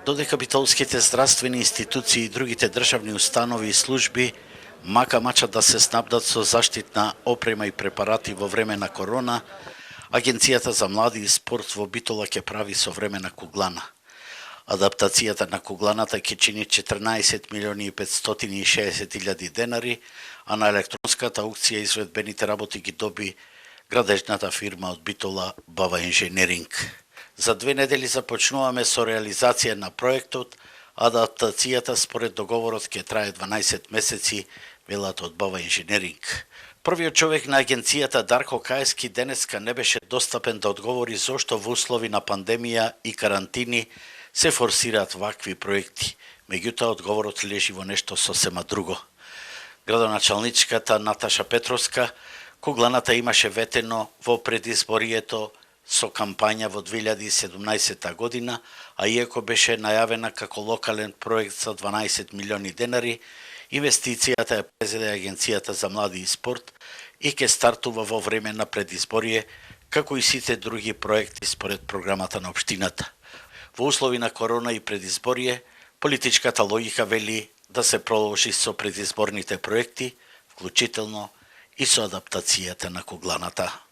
Додека битолските здравствени институции и другите државни установи и служби мака мачат да се снабдат со заштитна опрема и препарати во време на корона, Агенцијата за млади и спорт во Битола ќе прави современа куглана. Адаптацијата на кугланата ќе чини 14 милиони и 560 илјади денари, а на електронската аукција изведбените работи ги доби градежната фирма од Битола Бава Инженеринг. За 2 недели започнуваме со реализација на проектот. Адаптацијата според договорот ќе трае 12 месеци, велат од Бава Инженеринг. Првиот човек на агенцијата Дарко Каески денеска не беше достапен да одговори зошто во услови на пандемија и карантини се форсираат вакви проекти. Меѓутоа одговорот лежи во нешто сосема друго. Градоначалничката Наташа Петровска, кугланата имаше ветено во предизборието со кампања во 2017 година, а иако беше најавена како локален проект за 12 милиони денари, инвестицијата ја презеде Агенцијата за млади и спорт и ќе стартува во време на предизборие, како и сите други проекти според програмата на општината. Во услови на корона и предизборие, политичката логика вели да се продолжи со предизборните проекти, вклучително и со адаптацијата на кугланата.